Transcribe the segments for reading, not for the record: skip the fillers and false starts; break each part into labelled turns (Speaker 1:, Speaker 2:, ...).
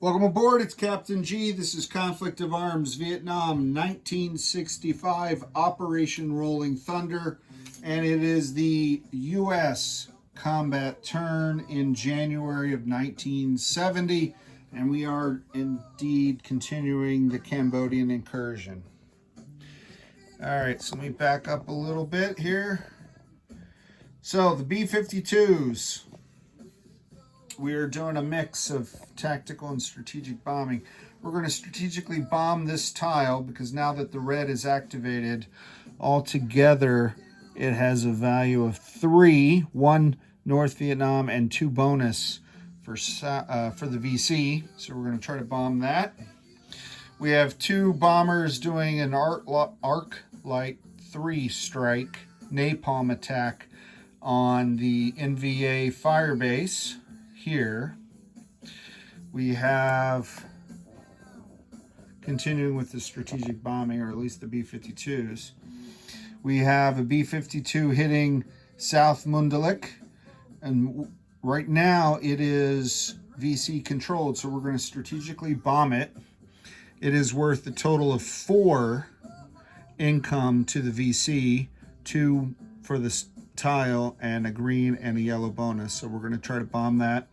Speaker 1: Welcome aboard, it's Captain G. This is Conflict of Arms, Vietnam, 1965, Operation Rolling Thunder, and it is the U.S. combat turn in January of 1970, and we are indeed continuing the Cambodian incursion. All right, so let me back up a little bit here. So the B-52s. We are doing a mix of tactical and strategic bombing. We're going to strategically bomb this tile because now that the red is activated, altogether it has a value of 3, 1 North Vietnam and 2 bonus for the VC. So we're going to try to bomb that. We have 2 bombers doing an arc light 3 strike napalm attack on the NVA fire base. Here we have, continuing with the strategic bombing, or at least the B-52s, we have a B-52 hitting South Mundalik, and right now it is VC controlled, so we're going to strategically bomb it. It is worth a total of 4 income to the VC, 2 for the tile, and a green and a yellow bonus. So we're going to try to bomb that.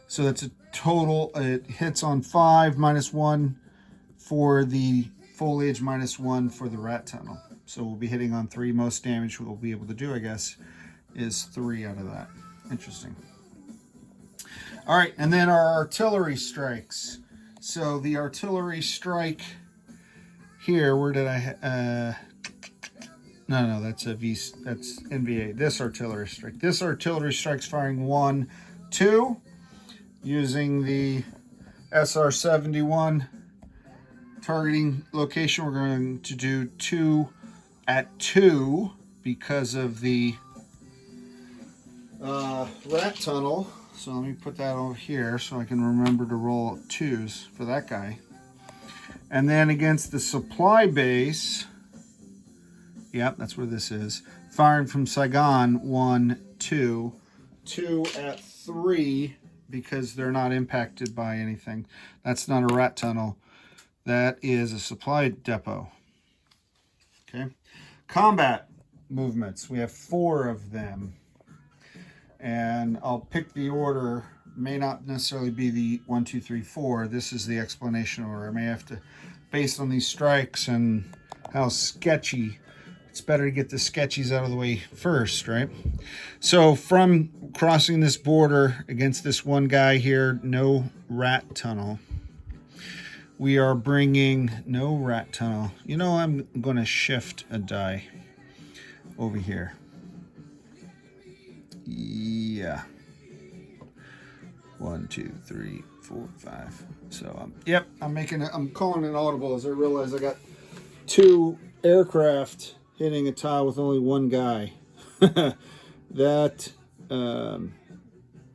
Speaker 1: So that's a total. It hits on 5, -1 for the foliage, -1 for the rat tunnel. So we'll be hitting on 3. Most damage we'll be able to do, I guess, is 3 out of that. Interesting. All right, and then our artillery strikes. So the artillery strike here, where did I... No, that's that's NVA. This artillery strike. This artillery strike's firing 1, 2, using the SR-71 targeting location. We're going to do 2 at 2 because of the rat tunnel. So let me put that over here so I can remember to roll 2s for that guy. And then against the supply base. Yep, that's where this is. Firing from Saigon, 1, 2. 2 at 3 because they're not impacted by anything. That's not a rat tunnel. That is a supply depot. Okay. Combat movements. We have 4 of them. And I'll pick the order. May not necessarily be the 1, 2, 3, 4. This is the explanation order. I may have to, based on these strikes and how sketchy. It's better to get the sketchies out of the way first, right? So from crossing this border against this one guy here, no rat tunnel. We are bringing no rat tunnel. You know, I'm going to shift a die over here. Yeah. 1, 2, 3, 4, 5. So, yep, I'm calling it audible as I realize I got 2 aircraft hitting a tile with only 1 guy. That,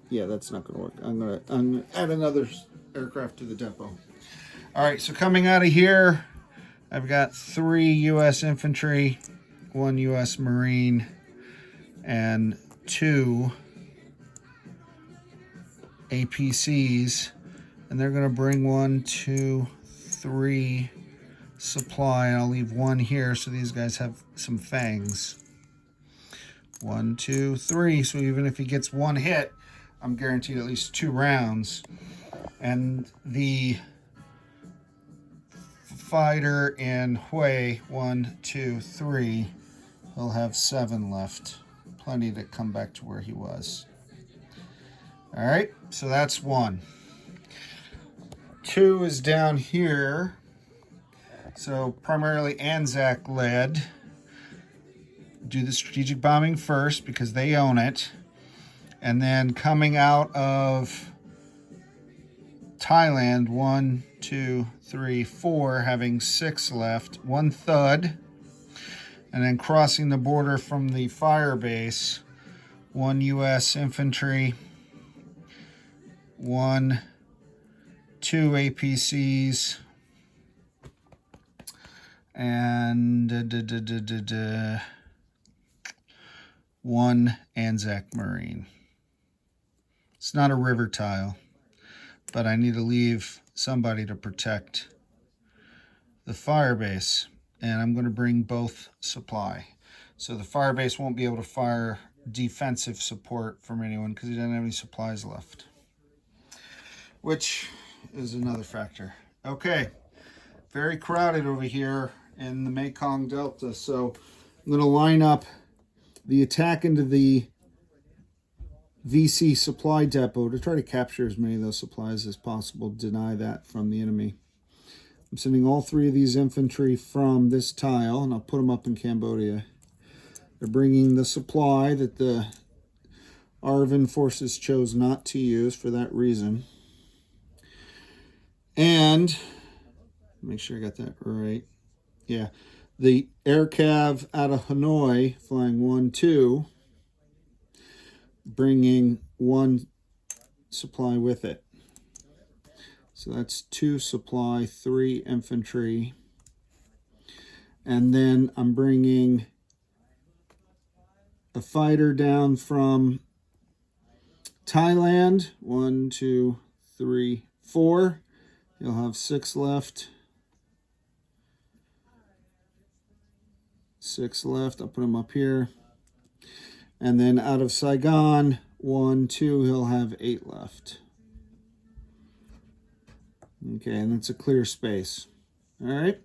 Speaker 1: yeah, that's not going to work. I'm gonna add another aircraft to the depot. All right, so coming out of here, I've got 3 U.S. infantry, 1 U.S. Marine, and 2 APCs, and they're going to bring 1, 2, 3 supply, and I'll leave 1 here so these guys have some fangs. 1, 2, 3. So even if he gets 1 hit, I'm guaranteed at least 2 rounds. And the fighter in Hue, 1, 2, 3, he'll have 7 left. Plenty to come back to where he was. All right, so that's 1. 2 is down here. So primarily ANZAC led. Do the strategic bombing first because they own it. And then coming out of Thailand, 1, 2, 3, 4, having 6 left. 1 thud. And then crossing the border from the fire base, 1 U.S. infantry, 1, 2 APCs, and 1 ANZAC Marine. It's not a river tile, but I need to leave somebody to protect the fire base, and I'm going to bring both supply. So the fire base won't be able to fire defensive support from anyone because he doesn't have any supplies left, which is another factor. Okay, very crowded over here in the Mekong Delta, so I'm going to line up the attack into the VC supply depot to try to capture as many of those supplies as possible, deny that from the enemy. I'm sending all 3 of these infantry from this tile, and I'll put them up in Cambodia. They're bringing the supply that the ARVN forces chose not to use for that reason. And, make sure I got that right. Yeah, the air cav out of Hanoi, flying 1-2, bringing 1 supply with it. So that's 2 supply, 3 infantry. And then I'm bringing a fighter down from Thailand. 1, 2, 3, 4. You'll have 6 left. 6 left. I'll put them up here. And then out of Saigon, 1, 2, he'll have 8 left. Okay, and that's a clear space. All right.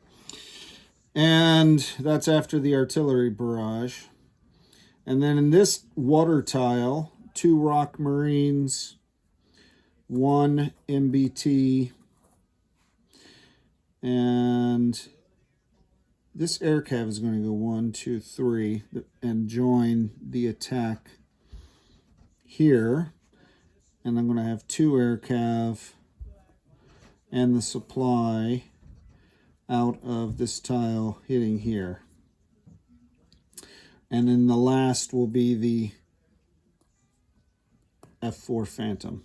Speaker 1: And that's after the artillery barrage. And then in this water tile, 2 ROK Marines, 1 MBT, and this air cav is going to go 1, 2, 3 and join the attack here. And I'm going to have 2 air cav and the supply out of this tile hitting here. And then the last will be the F4 Phantom.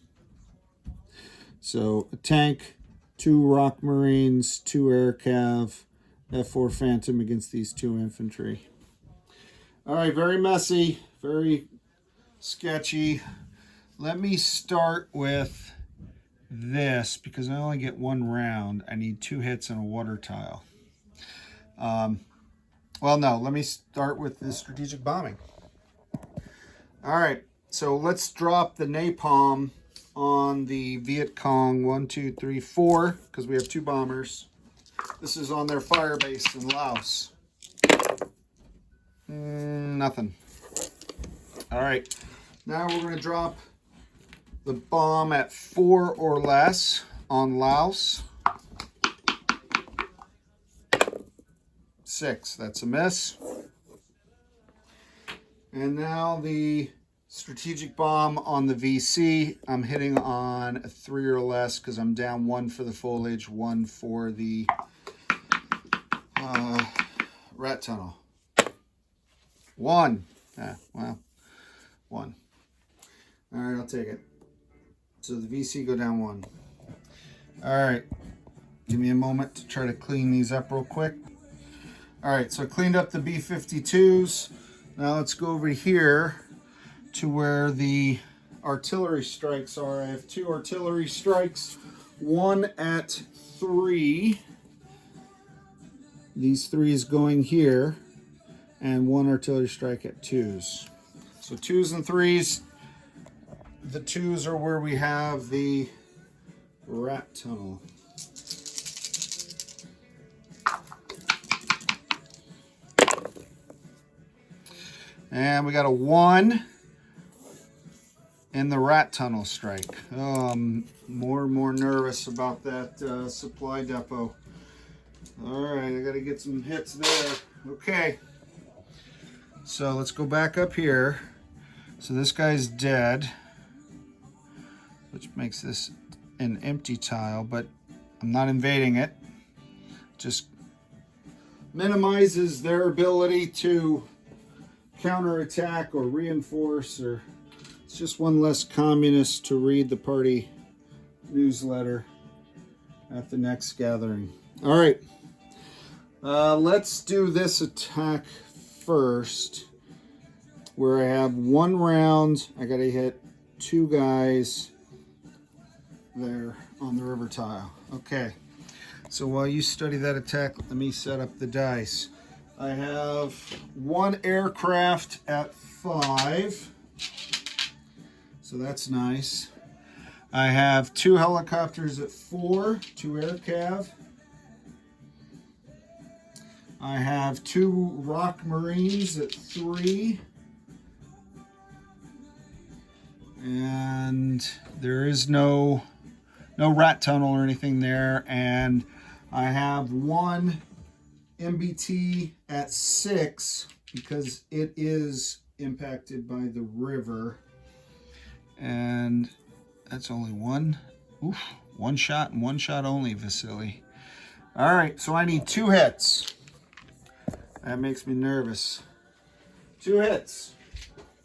Speaker 1: So a tank, 2 ROK Marines, 2 air cav, F4 Phantom against these 2 infantry. All right, very messy, very sketchy. Let me start with this because I only get 1 round. I need 2 hits and a water tile. Well, no, let me start with the strategic bombing. All right, so let's drop the napalm on the Viet Cong 1, 2, 3, 4 because we have 2 bombers. This is on their fire base in Laos. Nothing. All right, now we're going to drop the bomb at 4 or less on Laos. 6, that's a miss. And now the strategic bomb on the VC. I'm hitting on a 3 or less because I'm down 1 for the foliage, 1 for the rat tunnel. 1. Well, 1. All right, I'll take it. So the VC go down 1. All right, give me a moment to try to clean these up real quick. All right, so I cleaned up the B-52s. Now let's go over here to where the artillery strikes are. I have 2 artillery strikes, 1 at 3. These 3s going here, and 1 artillery strike at 2s. So 2s and 3s. The 2s are where we have the rat tunnel. And we got a 1 in the rat tunnel strike. Oh, I'm more and more nervous about that supply depot. All right, I got to get some hits there. Okay. So let's go back up here. So this guy's dead, which makes this an empty tile, but I'm not invading it. Just minimizes their ability to counterattack or reinforce, or it's just one less communist to read the party newsletter at the next gathering. All right, let's do this attack first, where I have 1 round. I gotta hit 2 guys there on the river tile. Okay, so while you study that attack, let me set up the dice. I have one aircraft at 5, so that's nice. I have 2 helicopters at 4, 2 air cav. I have 2 ROK Marines at 3. And there is no rat tunnel or anything there. And I have 1 MBT at 6 because it is impacted by the river. And that's only one. Oof, 1 shot and 1 shot only, Vasily. All right, so I need 2 hits. That makes me nervous. 2 hits.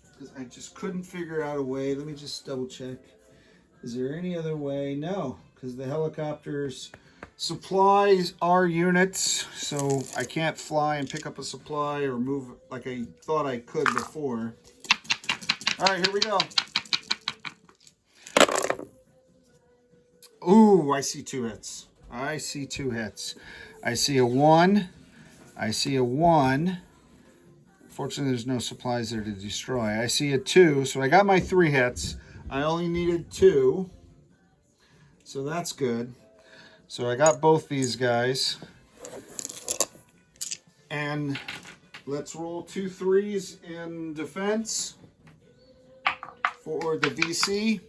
Speaker 1: Because I just couldn't figure out a way. Let me just double check. Is there any other way? No, because the helicopters supplies are units, so I can't fly and pick up a supply or move like I thought I could before. All right, here we go. Ooh, I see 2 hits. I see 2 hits. I see a 1. I see a 1. Fortunately, there's no supplies there to destroy. I see a 2, so I got my 3 hits. I only needed 2, so that's good. So I got both these guys. And let's roll 2 3s in defense for the VC.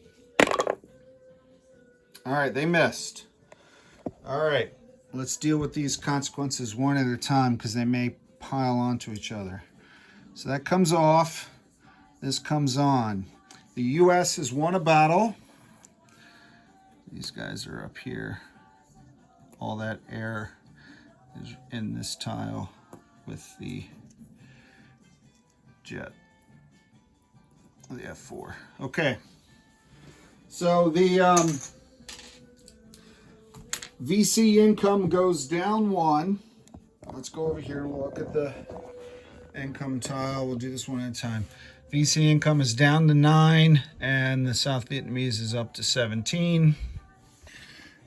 Speaker 1: All right, they missed. All right, let's deal with these consequences one at a time because they may pile onto each other. So that comes off. This comes on. The U.S. has won a battle. These guys are up here. All that air is in this tile with the jet. The F4. Okay. So the VC income goes down 1. Let's go over here and look at the income tile. We'll do this one at a time. VC income is down to 9, and the South Vietnamese is up to 17.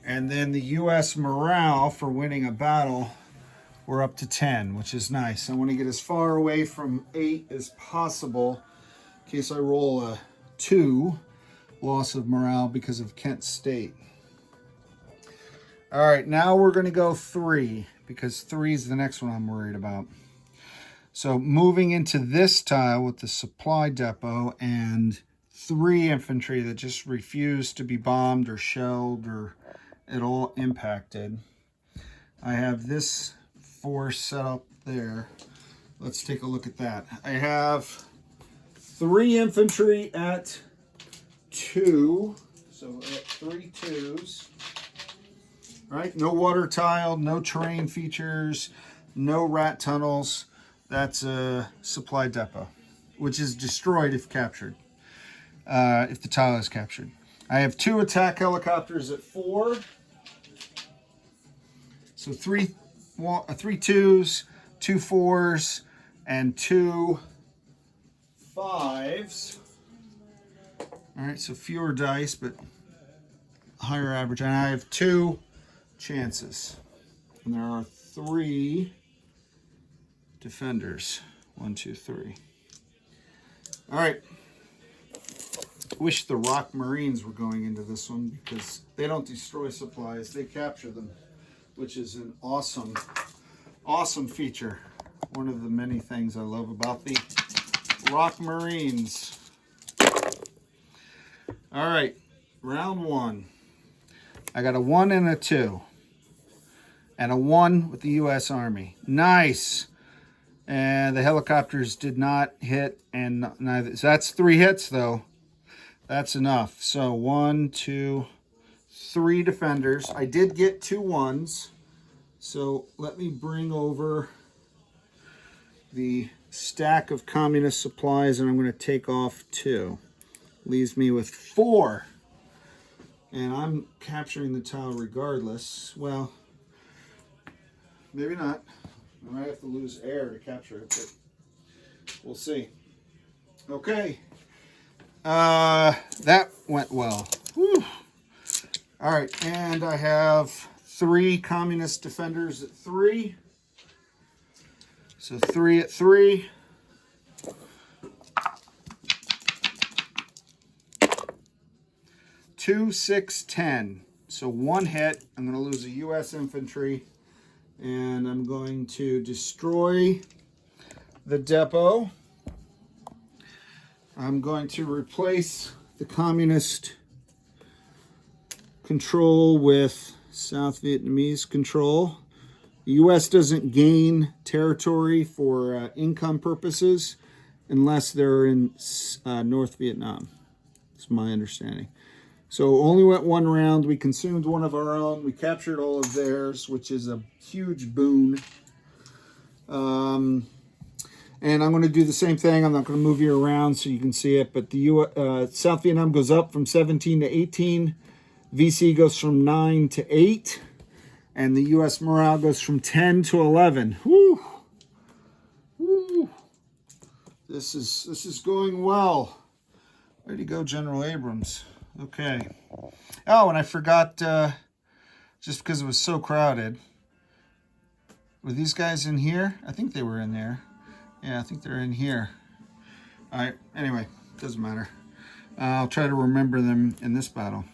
Speaker 1: And then the U.S. morale for winning a battle, we're up to 10, which is nice. I want to get as far away from 8 as possible in case I roll a 2, loss of morale because of Kent State. All right, now we're going to go 3 because 3 is the next one I'm worried about. So moving into this tile with the supply depot and 3 infantry that just refused to be bombed or shelled or at all impacted. I have this force set up there. Let's take a look at that. I have 3 infantry at 2. So at 3 2s. Right, no water tile, no terrain features, no rat tunnels. That's a supply depot, which is destroyed if captured, if the tile is captured. I have 2 attack helicopters at 4. So 3 2s, 2 4s, and 2 5s. All right, so fewer dice, but higher average. And I have 2 chances. And there are 3 defenders. 1, 2, 3. All right. Wish the ROK Marines were going into this one because they don't destroy supplies, they capture them, which is an awesome, awesome feature. One of the many things I love about the ROK Marines. All right, round 1. I got a 1 and a 2. And a 1 with the U.S. Army. Nice. And the helicopters did not hit, and neither. So that's 3 hits, though. That's enough. So 1, 2, 3 defenders. I did get 2 1s. So let me bring over the stack of communist supplies, and I'm going to take off 2. Leaves me with 4. And I'm capturing the tile regardless. Well, maybe not. I might have to lose air to capture it, but we'll see. Okay. That went well. Whew. All right, and I have 3 communist defenders at 3. So 3 at 3. 2, 6, 10. So 1 hit. I'm going to lose a U.S. infantry, and I'm going to destroy the depot. I'm going to replace the communist control with South Vietnamese control. The U.S. doesn't gain territory for income purposes unless they're in North Vietnam. That's my understanding. So only went 1 round. We consumed 1 of our own. We captured all of theirs, which is a huge boon. And I'm going to do the same thing. I'm not going to move you around so you can see it. But the South Vietnam goes up from 17 to 18. VC goes from 9 to 8. And the U.S. morale goes from 10 to 11. Whew. Whew. This is going well. Way to go, General Abrams. Okay. Oh, and I forgot, just because it was so crowded. Were these guys in here? I think they were in there. Yeah, I think they're in here. All right. Anyway, doesn't matter. I'll try to remember them in this battle.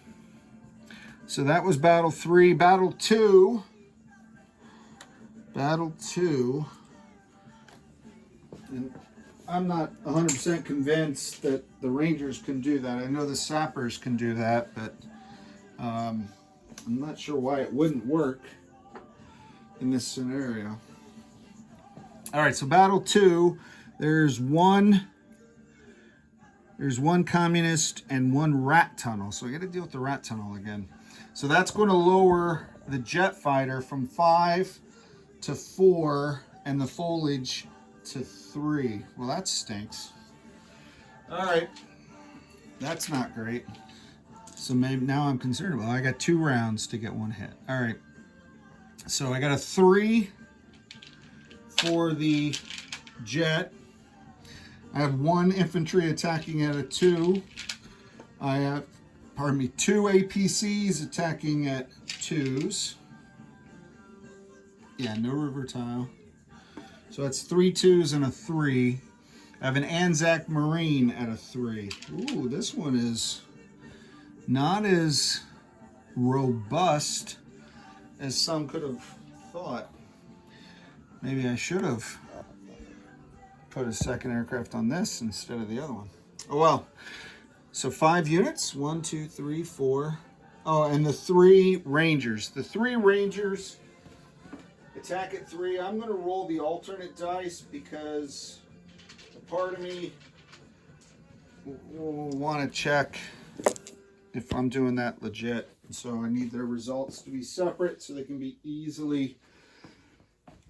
Speaker 1: So that was battle 3. Battle 2. Battle 2. And I'm not 100% convinced that the Rangers can do that. I know the sappers can do that, but I'm not sure why it wouldn't work in this scenario. All right, so battle 2, there's one communist and 1 rat tunnel. So I got to deal with the rat tunnel again. So that's going to lower the jet fighter from 5 to 4 and the foliage to 3. Well, that stinks. All right, that's not great. So maybe now I'm concerned. Well, I got 2 rounds to get 1 hit. All right, so I got a 3 for the jet. I have 1 infantry attacking at a 2. I have, 2 APCs attacking at 2s. Yeah, no river tile. So that's 3 2s and a 3. I have an ANZAC Marine at a 3. Ooh, this one is not as robust as some could have thought. Maybe I should have put a second aircraft on this instead of the other one. Oh well. So 5 units. 1, 2, 3, 4. Oh, and the 3 Rangers. The 3 Rangers attack at 3. I'm going to roll the alternate dice because a part of me will want to check if I'm doing that legit. So I need their results to be separate so they can be easily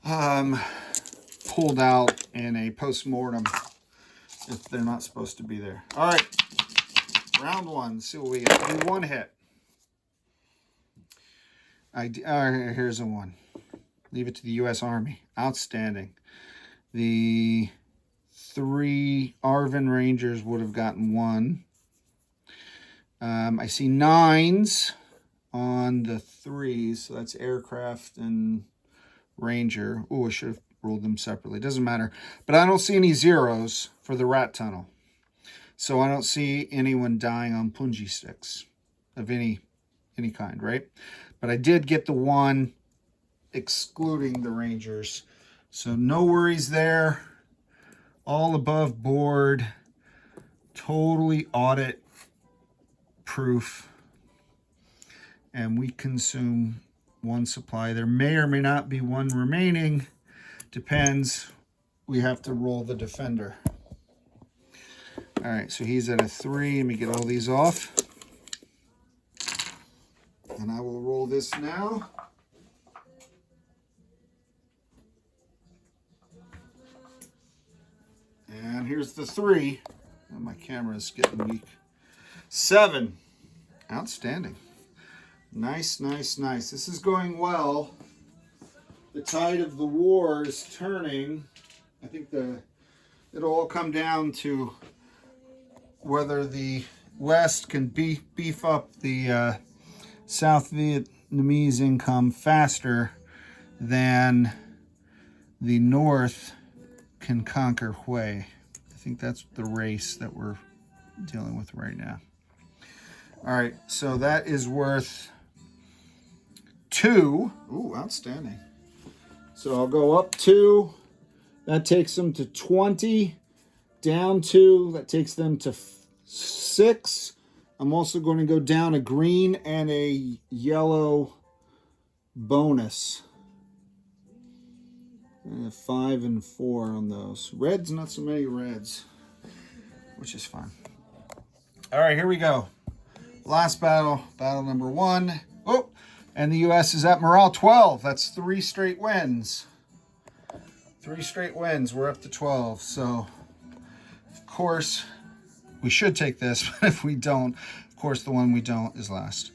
Speaker 1: pulled out in a post-mortem if they're not supposed to be there. All right, round 1. Let's see what we got. 1 hit. Here's a 1. Leave it to the U.S. Army. Outstanding. The 3 Arvin Rangers would have gotten 1. I see 9s on the 3s, so that's aircraft and Ranger. Oh, I should have rolled them separately. Doesn't matter. But I don't see any 0s for the rat tunnel. So I don't see anyone dying on punji sticks of any kind, right? But I did get the 1 excluding the Rangers. So no worries there. All above board. Totally audit proof. And we consume 1 supply. There may or may not be 1 remaining. Depends. We have to roll the defender. All right, so he's at a 3. Let me get all these off. And I will roll this now. And here's the 3. Oh, my camera is getting weak. 7. Outstanding. Nice, nice, nice. This is going well. The tide of the war is turning. I think it'll all come down to whether the West can beef up the South Vietnamese income faster than the North can conquer Hue. I think that's the race that we're dealing with right now. All right, so that is worth 2. Ooh, outstanding. So I'll go up 2. That takes them to 20. Down 2. That takes them to 6. I'm also going to go down a green and a yellow bonus. 5 and 4 on those. Reds, not so many reds, which is fine. All right, here we go. Last battle, battle number 1. Oh, and the U.S. is at morale 12. That's 3 straight wins. 3 straight wins. We're up to 12. So, of course, we should take this, but if we don't, of course, the one we don't is last.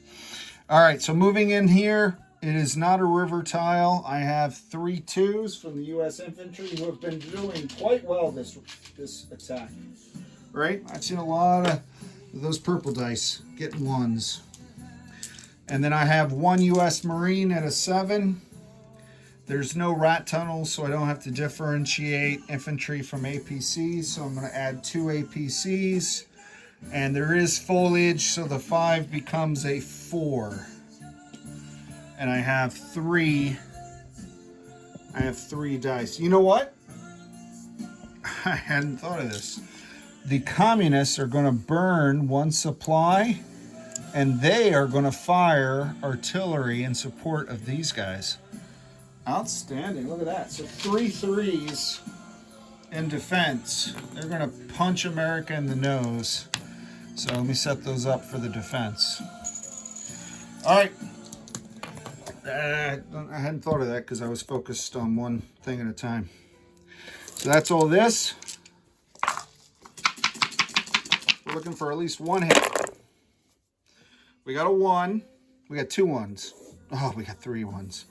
Speaker 1: All right, so moving in here, it is not a river tile. I have 3 2s from the U.S. infantry who have been doing quite well this attack. Right? I've seen a lot of those purple dice getting 1s. And then I have 1 U.S. Marine at a 7. There's no rat tunnels, so I don't have to differentiate infantry from APCs. So I'm going to add 2 APCs. And there is foliage, so the 5 becomes a 4. And I have 3 dice. You know what? I hadn't thought of this. The communists are going to burn 1 supply, and they are going to fire artillery in support of these guys. Outstanding. Look at that. So 3 3s in defense. They're going to punch America in the nose. So let me set those up for the defense. All right. I hadn't thought of that because I was focused on one thing at a time. So that's all this. We're looking for at least 1 hit. We got a 1. We got 2 1s. Oh, we got 3 1s.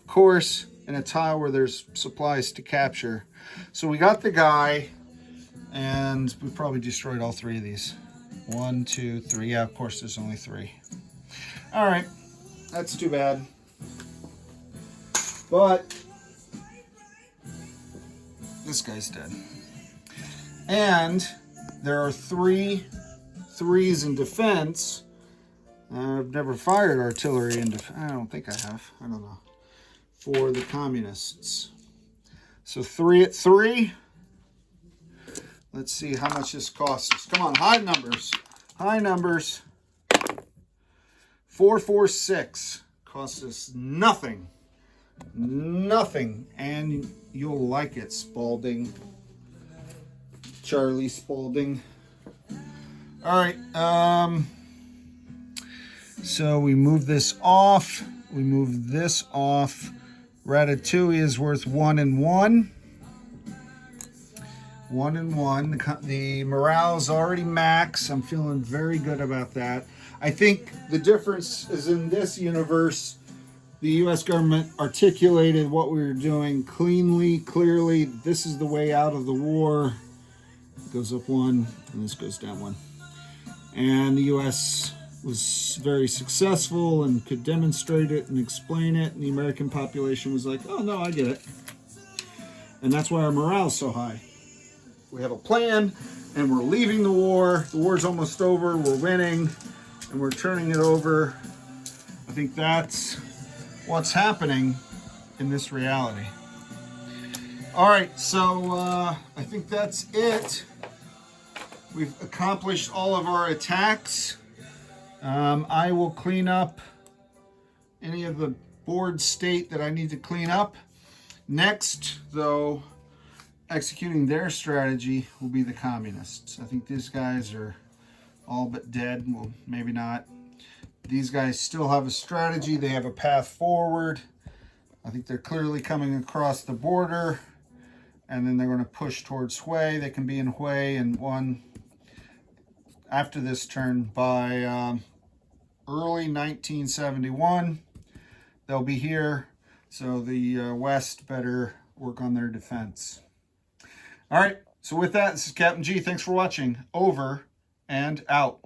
Speaker 1: Of course, in a tile where there's supplies to capture. So we got the guy, and we probably destroyed all 3 of these. 1, 2, 3. Yeah, of course, there's only 3. All right. That's too bad. But this guy's dead. And there are 3 3s in defense. I've never fired artillery in defense. I don't think I have. I don't know. For the communists. So 3 at 3. Let's see how much this costs us. Come on, high numbers. High numbers. 446 costs us nothing. Nothing. And you'll like it, Spalding. Charlie Spalding. All right. So we move this off. We move this off. Ratatouille is worth 1 and 1. 1 and 1. The morale is already max. I'm feeling very good about that. I think the difference is in this universe, the U.S. government articulated what we were doing cleanly, clearly. This is the way out of the war. It goes up 1, and this goes down 1. And the U.S. was very successful and could demonstrate it and explain it. And the American population was like, oh, no, I get it. And that's why our morale is so high. We have a plan, and we're leaving the war. The war's almost over. We're winning, and we're turning it over. I think that's what's happening in this reality. All right, so I think that's it. We've accomplished all of our attacks. I will clean up any of the board state that I need to clean up. Next, though, executing their strategy will be the communists. I think these guys are all but dead. Well, maybe not. These guys still have a strategy. They have a path forward. I think they're clearly coming across the border, and then they're going to push towards Hue. They can be in Hue in one after this turn by early 1971. They'll be here, so the West better work on their defense. All right, so with that, this is Captain G. Thanks for watching. Over and out.